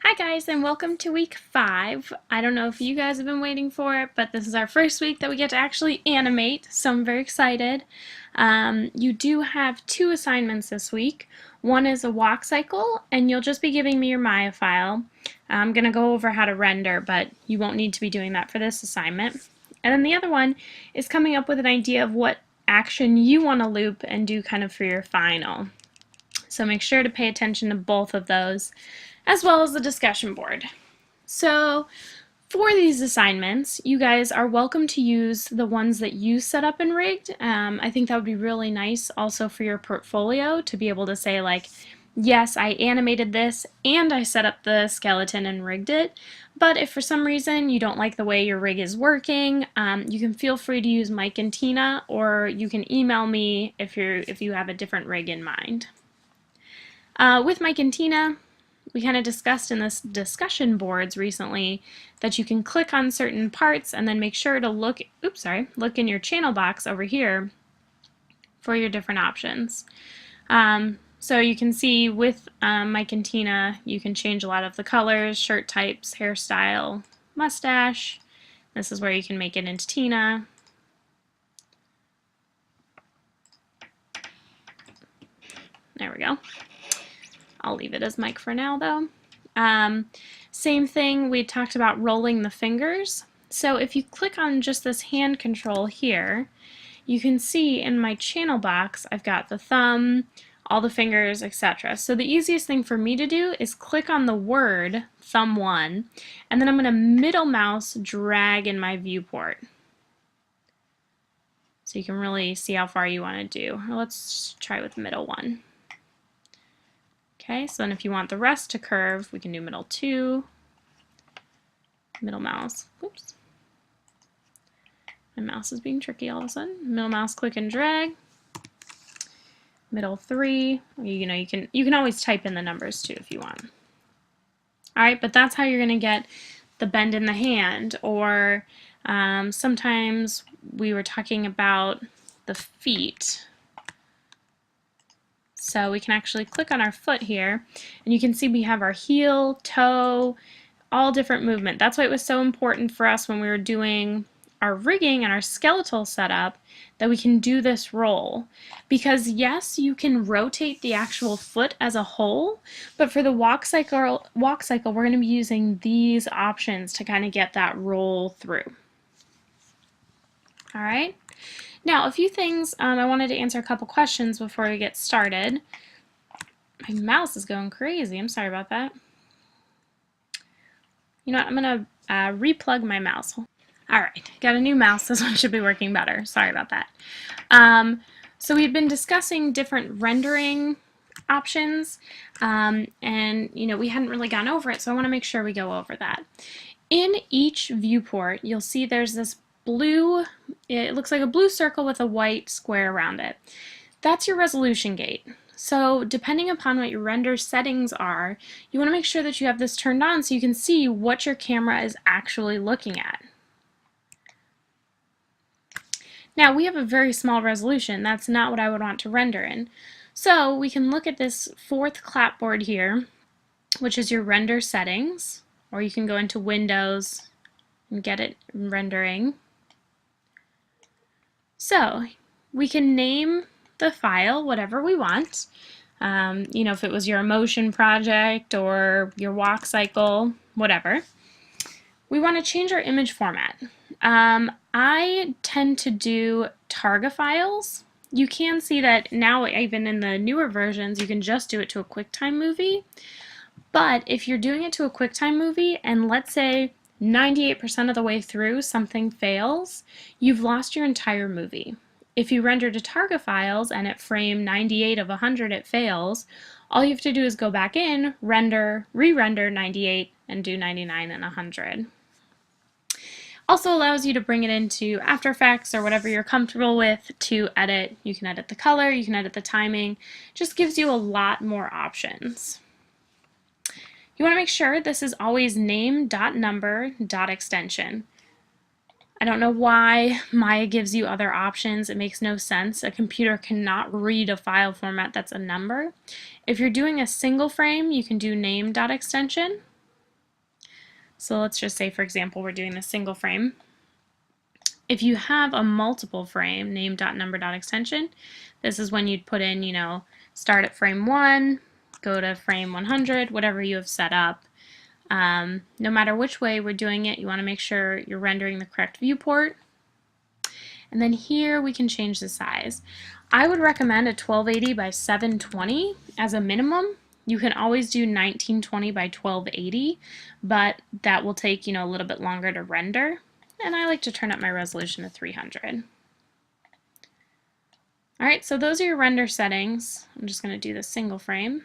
Hi guys, and welcome to week 5. I don't know if you guys have been waiting for it, but this is our first week that we get to actually animate, so I'm very excited. You do have 2 assignments this week. One is a walk cycle, and you'll just be giving me your Maya file. I'm going to go over how to render, but you won't need to be doing that for this assignment. And then the other one is coming up with an idea of what action you want to loop and do kind of for your final. So make sure to pay attention to both of those, as well as the discussion board. So for these assignments, you guys are welcome to use the ones that you set up and rigged. I think that would be really nice also for your portfolio to be able to say like, yes, I animated this and I set up the skeleton and rigged it. But if for some reason you don't like the way your rig is working, you can feel free to use Mike and Tina, or you can email me if you have a different rig in mind. With Mike and Tina, we kind of discussed in this discussion boards recently that you can click on certain parts and then make sure to look in your channel box over here for your different options. So you can see with Mike and Tina, you can change a lot of the colors, shirt types, hairstyle, mustache. This is where you can make it into Tina. There we go. I'll leave it as Mike for now though. Same thing, we talked about rolling the fingers. So if you click on just this hand control here, you can see in my channel box I've got the thumb, all the fingers, etc. So the easiest thing for me to do is click on the word thumb 1, and then I'm going to middle mouse drag in my viewport. So you can really see how far you want to do. Let's try with middle 1. Okay, so then if you want the rest to curve, we can do middle 2, middle mouse, oops. My mouse is being tricky all of a sudden. Middle mouse, click and drag. Middle 3, you can always type in the numbers too if you want. All right, but that's how you're gonna get the bend in the hand, or sometimes we were talking about the feet. So we can actually click on our foot here, and you can see we have our heel, toe, all different movement. That's why it was so important for us when we were doing our rigging and our skeletal setup that we can do this roll. Because yes, you can rotate the actual foot as a whole, but for the walk cycle we're going to be using these options to kind of get that roll through. All right. Now, a few things, I wanted to answer a couple questions before we get started. My mouse is going crazy. I'm sorry about that. You know what? I'm going to replug my mouse. All right, got a new mouse. This one should be working better. Sorry about that. So we've been discussing different rendering options, and we hadn't really gone over it, so I want to make sure we go over that. In each viewport, you'll see there's this blue, it looks like a blue circle with a white square around it. That's your resolution gate. So depending upon what your render settings are, you want to make sure that you have this turned on so you can see what your camera is actually looking at. Now we have a very small resolution. That's not what I would want to render in. So we can look at this 4th clapboard here, which is your render settings, or you can go into Windows and get it rendering. So we can name the file whatever we want. If it was your emotion project or your walk cycle, whatever. We want to change our image format. I tend to do Targa files. You can see that now, even in the newer versions, you can just do it to a QuickTime movie. But if you're doing it to a QuickTime movie, and let's say 98% of the way through something fails, you've lost your entire movie. If you render to Targa files and at frame 98 of 100 it fails, all you have to do is go back in, re-render 98, and do 99 and 100. Also allows you to bring it into After Effects or whatever you're comfortable with to edit. You can edit the color, you can edit the timing. Just gives you a lot more options. You want to make sure this is always name.number.extension. I don't know why Maya gives you other options. It makes no sense. A computer cannot read a file format that's a number. If you're doing a single frame, you can do name.extension. So let's just say, for example, we're doing this single frame. If you have a multiple frame, name.number.extension, this is when you'd put in, start at frame 1, go to frame 100, whatever you have set up. No matter which way we're doing it, you want to make sure you're rendering the correct viewport. And then here we can change the size. I would recommend a 1280 by 720 as a minimum. You can always do 1920 by 1280, but that will take, a little bit longer to render. And I like to turn up my resolution to 300. All right, so those are your render settings. I'm just going to do the single frame,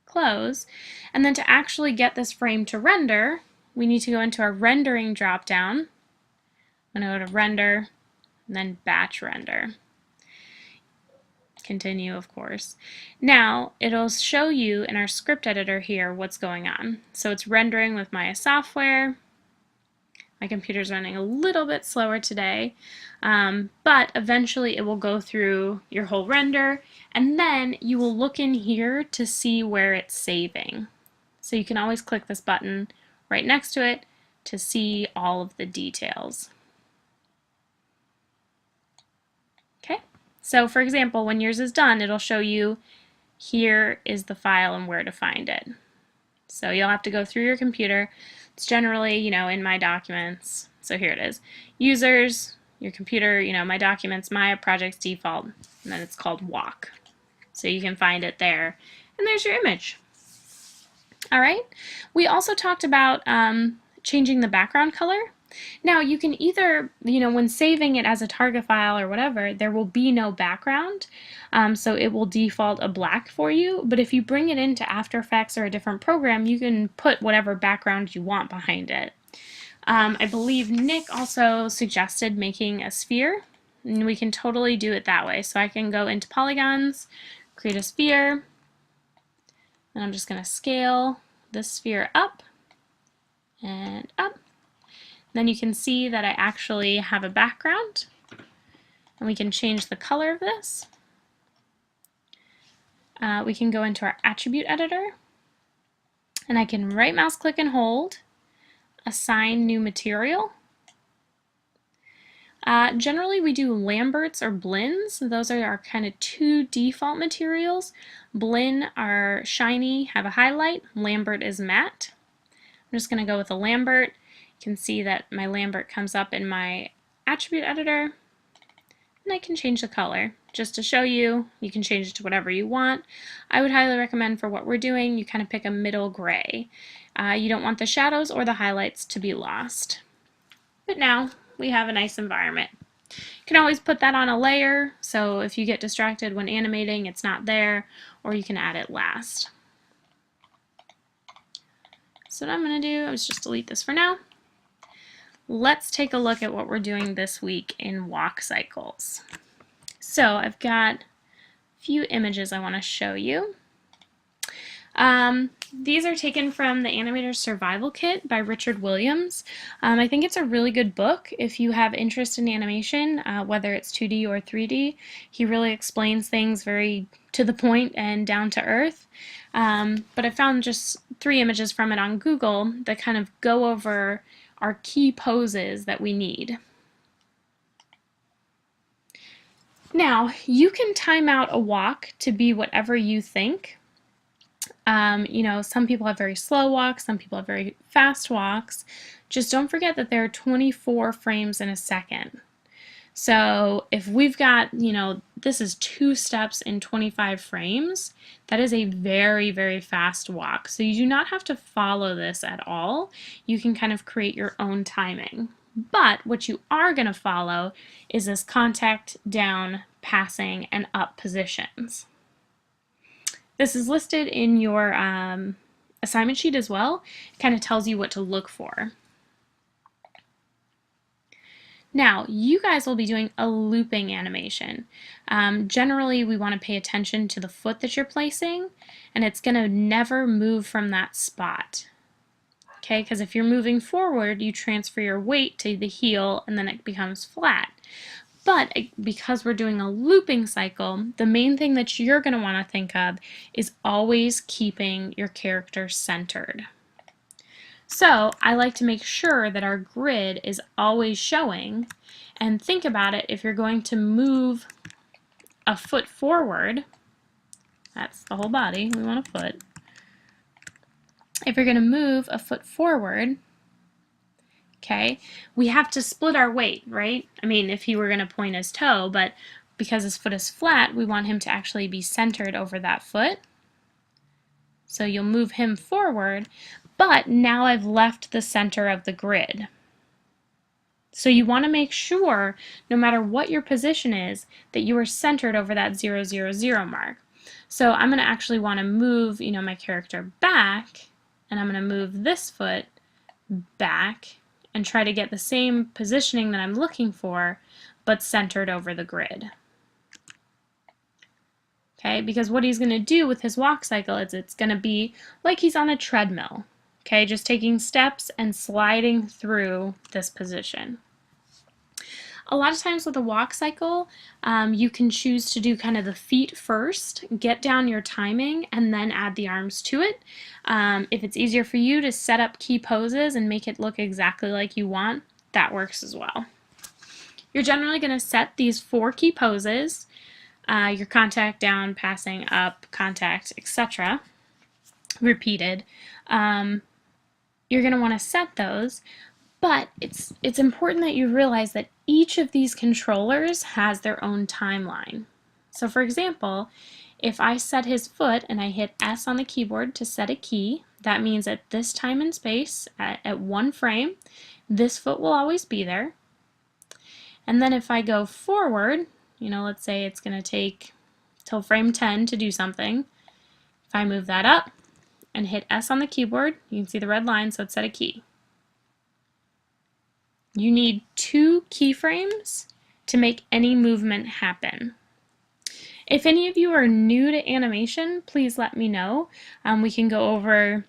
close, and then to actually get this frame to render, we need to go into our rendering dropdown. I'm going to go to render, and then batch render. Continue, of course. Now, it'll show you in our script editor here what's going on. So it's rendering with Maya software. My computer's running a little bit slower today, but eventually it will go through your whole render, and then you will look in here to see where it's saving. So you can always click this button right next to it to see all of the details. Okay, so for example, when yours is done, it'll show you here is the file and where to find it. So you'll have to go through your computer. It's generally, in my documents. So here it is. Users, your computer, my documents, my project's default, and then it's called walk. So you can find it there. And there's your image. All right. We also talked about changing the background color. Now you can either, when saving it as a target file or whatever, there will be no background, so it will default a black for you, but if you bring it into After Effects or a different program, you can put whatever background you want behind it. I believe Nick also suggested making a sphere, and we can totally do it that way. So I can go into polygons, create a sphere, and I'm just going to scale this sphere up and up. Then you can see that I actually have a background, and we can change the color of this. We can go into our attribute editor, and I can right mouse click and hold, assign new material. Generally we do Lamberts or blends. Those are our kind of two default materials. Blend are shiny, have a highlight. Lambert is matte. I'm just going to go with a Lambert. You can see that my Lambert comes up in my attribute editor, and I can change the color. Just to show you, you can change it to whatever you want. I would highly recommend for what we're doing, you kind of pick a middle gray. You don't want the shadows or the highlights to be lost. But now we have a nice environment. You can always put that on a layer, so if you get distracted when animating, it's not there, or you can add it last. So what I'm going to do is just delete this for now. Let's take a look at what we're doing this week in walk cycles. So I've got a few images I want to show you. These are taken from the Animator's Survival Kit by Richard Williams. I think it's a really good book if you have interest in animation, whether it's 2D or 3D. He really explains things very to the point and down to earth. But I found just 3 images from it on Google that kind of go over our key poses that we need. Now, you can time out a walk to be whatever you think. Some people have very slow walks, some people have very fast walks. Just don't forget that there are 24 frames in a second. So if we've got, this is 2 steps in 25 frames, that is a very, very fast walk. So you do not have to follow this at all. You can kind of create your own timing. But what you are going to follow is this contact, down, passing, and up positions. This is listed in your assignment sheet as well. It kind of tells you what to look for. Now, you guys will be doing a looping animation. Generally, we want to pay attention to the foot that you're placing, and it's going to never move from that spot. Okay, because if you're moving forward, you transfer your weight to the heel, and then it becomes flat. But because we're doing a looping cycle, the main thing that you're going to want to think of is always keeping your character centered. So I like to make sure that our grid is always showing, and think about it, if you're going to move a foot forward, that's the whole body, we want a foot. If you're going to move a foot forward, okay, we have to split our weight, right? I mean, if he were going to point his toe, but because his foot is flat, we want him to actually be centered over that foot. So you'll move him forward, but now I've left the center of the grid. So you want to make sure, no matter what your position is, that you are centered over that 0, 0, 0 mark. So I'm going to actually want to move, my character back, and I'm going to move this foot back and try to get the same positioning that I'm looking for, but centered over the grid. Okay, because what he's going to do with his walk cycle is it's going to be like he's on a treadmill. Okay, just taking steps and sliding through this position. A lot of times with a walk cycle, you can choose to do kind of the feet first, get down your timing, and then add the arms to it. If it's easier for you to set up key poses and make it look exactly like you want, that works as well. You're generally going to set these 4 key poses, your contact, down, passing, up, contact, etc. repeated. You're going to want to set those, but it's important that you realize that each of these controllers has their own timeline. So for example, if I set his foot and I hit S on the keyboard to set a key, that means at this time and space, at 1 frame, this foot will always be there. And then if I go forward, let's say it's going to take till frame 10 to do something. If I move that up and hit S on the keyboard, you can see the red line, so it's set a key. You need 2 keyframes to make any movement happen. If any of you are new to animation, please let me know. We can go over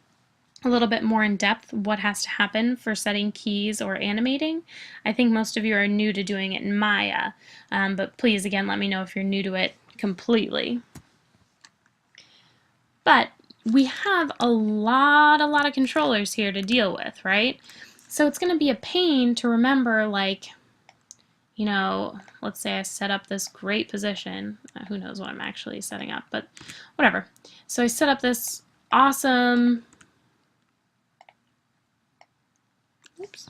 a little bit more in depth what has to happen for setting keys or animating. I think most of you are new to doing it in Maya, but please again let me know if you're new to it completely. But we have a lot of controllers here to deal with, right? So it's going to be a pain to remember, like, let's say I set up this great position. Who knows what I'm actually setting up, but whatever. So I set up this awesome, oops,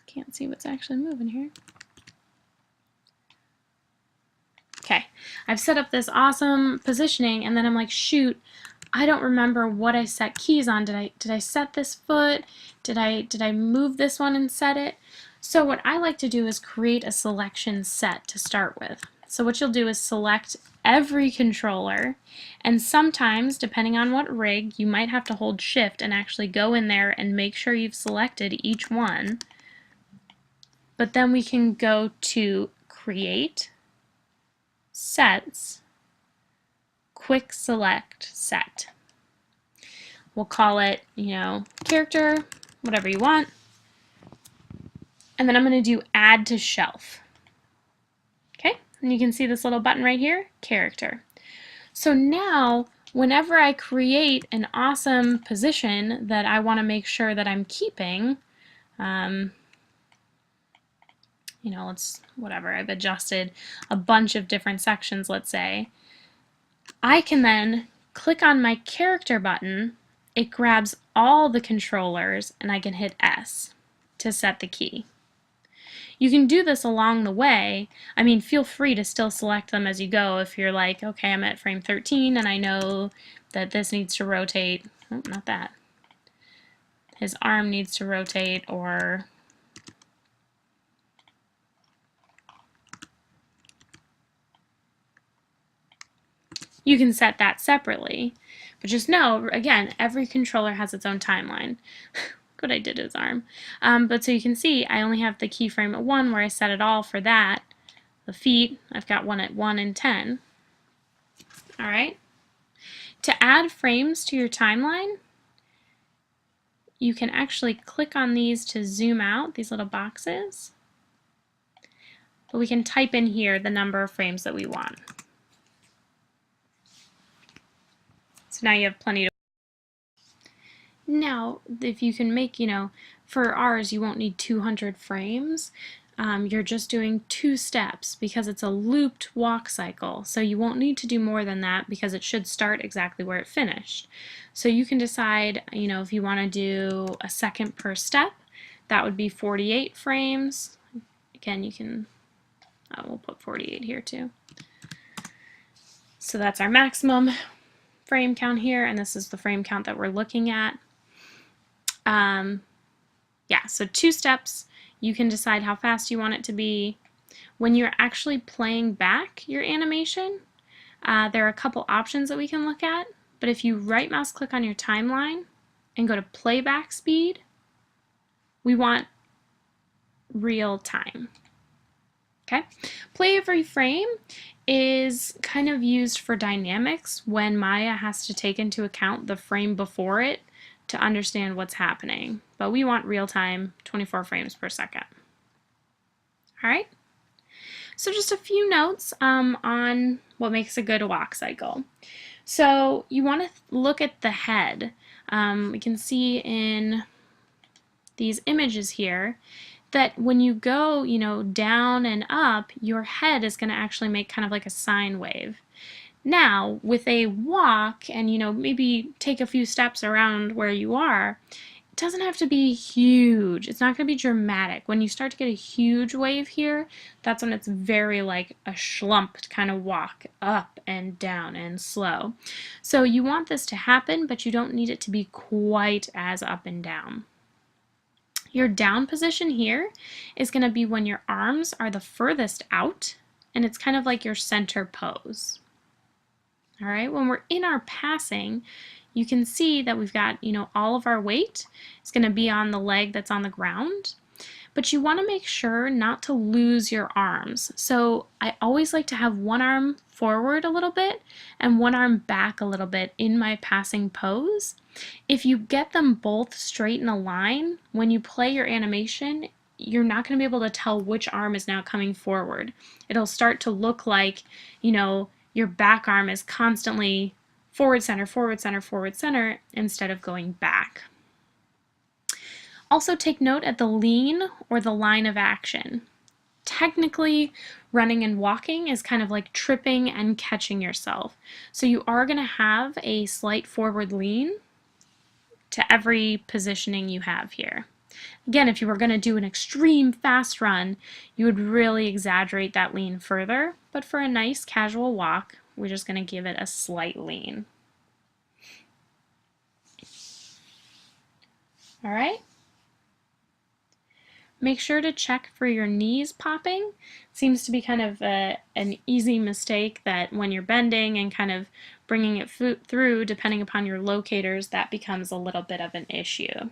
can't see what's actually moving here. Okay, I've set up this awesome positioning, and then I'm like, shoot, I don't remember what I set keys on. Did I set this foot? Did I move this one and set it? So what I like to do is create a selection set to start with. So what you'll do is select every controller, and sometimes, depending on what rig, you might have to hold Shift and actually go in there and make sure you've selected each one. But then we can go to Create, Sets, Quick Select Set. We'll call it, character, whatever you want. And then I'm going to do Add to Shelf. Okay, and you can see this little button right here, Character. So now, whenever I create an awesome position that I want to make sure that I'm keeping, whatever, I've adjusted a bunch of different sections, let's say, I can then click on my character button, it grabs all the controllers, and I can hit S to set the key. You can do this along the way. I mean, feel free to still select them as you go if you're like, okay, I'm at frame 13 and I know that this needs to rotate. Oh, not that. His arm needs to rotate, or you can set that separately. But just know, again, every controller has its own timeline. What I did his arm. But so you can see, I only have the keyframe at 1 where I set it all for that. The feet, I've got one at 1 and 10. All right. To add frames to your timeline, you can actually click on these to zoom out, these little boxes. But we can type in here the number of frames that we want. So now you have plenty to. Now, if you can make, for ours, you won't need 200 frames. You're just doing 2 steps because it's a looped walk cycle. So you won't need to do more than that because it should start exactly where it finished. So you can decide, if you want to do a second per step, that would be 48 frames. Again, you can, we'll put 48 here too. So that's our maximum frame count here, and this is the frame count that we're looking at. Yeah, so 2 steps. You can decide how fast you want it to be. When you're actually playing back your animation, there are a couple options that we can look at, but if you right mouse click on your timeline and go to playback speed, we want real time. Okay, play every frame is kind of used for dynamics when Maya has to take into account the frame before it to understand what's happening. But we want real time, 24 frames per second. All right, so just a few notes on what makes a good walk cycle. So you want to look at the head. We can see in these images here that when you go, down and up, your head is going to actually make kind of like a sine wave. Now, with a walk and, maybe take a few steps around where you are, it doesn't have to be huge. It's not going to be dramatic. When you start to get a huge wave here, that's when it's very like a schlumped kind of walk, up and down and slow. So you want this to happen, but you don't need it to be quite as up and down. Your down position here is going to be when your arms are the furthest out, and it's kind of like your center pose. All right, when we're in our passing, you can see that we've got, all of our weight is going to be on the leg that's on the ground, but you want to make sure not to lose your arms. So I always like to have one arm forward a little bit and one arm back a little bit in my passing pose. If you get them both straight in a line, when you play your animation, you're not going to be able to tell which arm is now coming forward. It'll start to look like, your back arm is constantly forward, center, forward, center, forward, center, instead of going back. Also take note at the lean or the line of action. Technically, running and walking is kind of like tripping and catching yourself. So you are going to have a slight forward lean to every positioning you have here. Again, if you were going to do an extreme fast run, you would really exaggerate that lean further, but for a nice casual walk, we're just going to give it a slight lean. All right? Make sure to check for your knees popping. It seems to be kind of an easy mistake that when you're bending and kind of bringing it through, depending upon your locators, that becomes a little bit of an issue.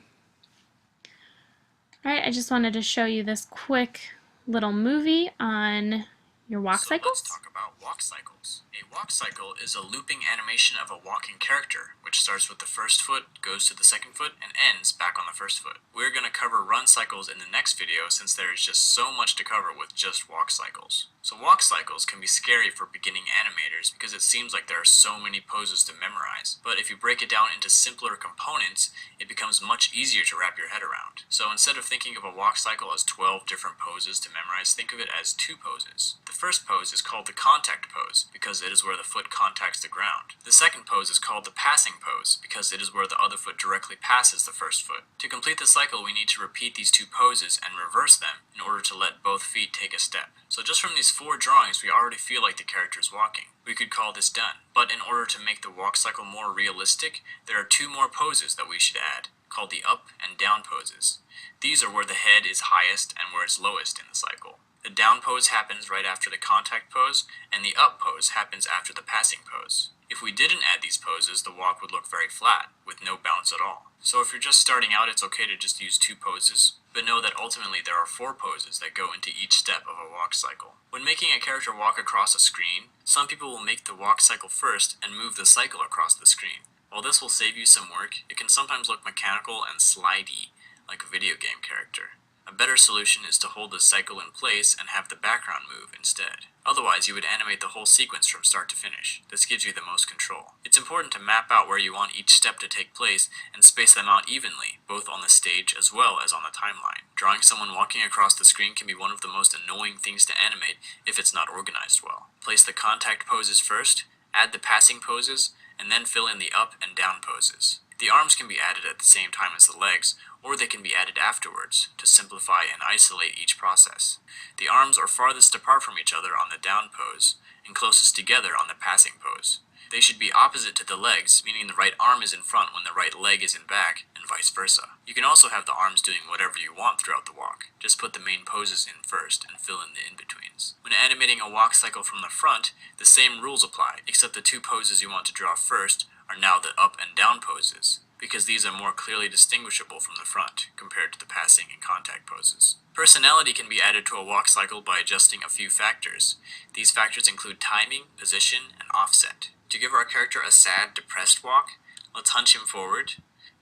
All right, I just wanted to show you this quick little movie on your walk cycles. Let's talk about walk cycles. A walk cycle is a looping animation of a walking character, which starts with the first foot, goes to the second foot, and ends back on the first foot. We're going to cover run cycles in the next video since there is just so much to cover with just walk cycles. So walk cycles can be scary for beginning animators because it seems like there are so many poses to memorize. But if you break it down into simpler components, it becomes much easier to wrap your head around. So instead of thinking of a walk cycle as 12 different poses to memorize, think of it as 2 poses. The first pose is called the contact pose because it is where the foot contacts the ground. The second pose is called the passing pose because it is where the other foot directly passes the first foot. To complete the cycle, we need to repeat these 2 poses and reverse them in order to let both feet take a step. So just from these 4 drawings, we already feel like the character is walking. We could call this done. But in order to make the walk cycle more realistic, there are 2 more poses that we should add, called the up and down poses. These are where the head is highest and where it's lowest in the cycle. The down pose happens right after the contact pose, and the up pose happens after the passing pose. If we didn't add these poses, the walk would look very flat, with no bounce at all. So if you're just starting out, it's okay to just use 2 poses, but know that ultimately there are 4 poses that go into each step of a walk cycle. When making a character walk across a screen, some people will make the walk cycle first and move the cycle across the screen. While this will save you some work, it can sometimes look mechanical and slidey, like a video game character. A better solution is to hold the cycle in place and have the background move instead. Otherwise, you would animate the whole sequence from start to finish. This gives you the most control. It's important to map out where you want each step to take place and space them out evenly, both on the stage as well as on the timeline. Drawing someone walking across the screen can be one of the most annoying things to animate if it's not organized well. Place the contact poses first, add the passing poses, and then fill in the up and down poses. The arms can be added at the same time as the legs, or they can be added afterwards to simplify and isolate each process. The arms are farthest apart from each other on the down pose, and closest together on the passing pose. They should be opposite to the legs, meaning the right arm is in front when the right leg is in back, and vice versa. You can also have the arms doing whatever you want throughout the walk. Just put the main poses in first and fill in the in-betweens. When animating a walk cycle from the front, the same rules apply, except the two poses you want to draw first are now the up and down poses, because these are more clearly distinguishable from the front compared to the passing and contact poses. Personality can be added to a walk cycle by adjusting a few factors. These factors include timing, position, and offset. To give our character a sad, depressed walk, let's hunch him forward,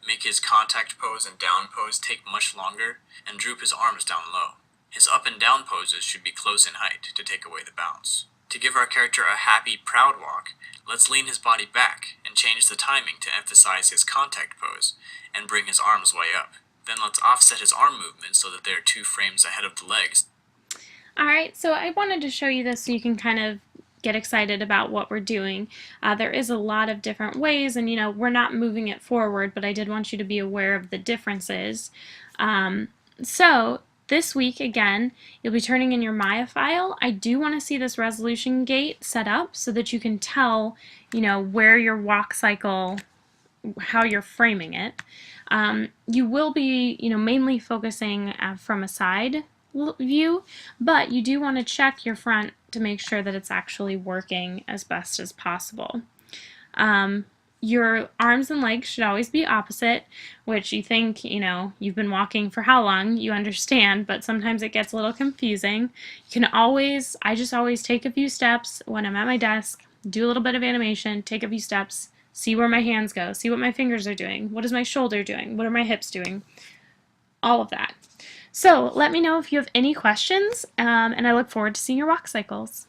make his contact pose and down pose take much longer, and droop his arms down low. His up and down poses should be close in height to take away the bounce. To give our character a happy, proud walk, let's lean his body back and change the timing to emphasize his contact pose and bring his arms way up. Then let's offset his arm movement so that they are 2 frames ahead of the legs. Alright, so I wanted to show you this so you can kind of get excited about what we're doing. There is a lot of different ways, and we're not moving it forward, but I did want you to be aware of the differences. So this week, again, you'll be turning in your Maya file. I do want to see this resolution gate set up so that you can tell, where your walk cycle, how you're framing it. You will be, mainly focusing from a side view, but you do want to check your front to make sure that it's actually working as best as possible. Your arms and legs should always be opposite, which you think, you've been walking for how long, you understand, but sometimes it gets a little confusing. You can always, I just always take a few steps when I'm at my desk, do a little bit of animation, take a few steps, see where my hands go, see what my fingers are doing, what is my shoulder doing, what are my hips doing, all of that. So let me know if you have any questions, and I look forward to seeing your walk cycles.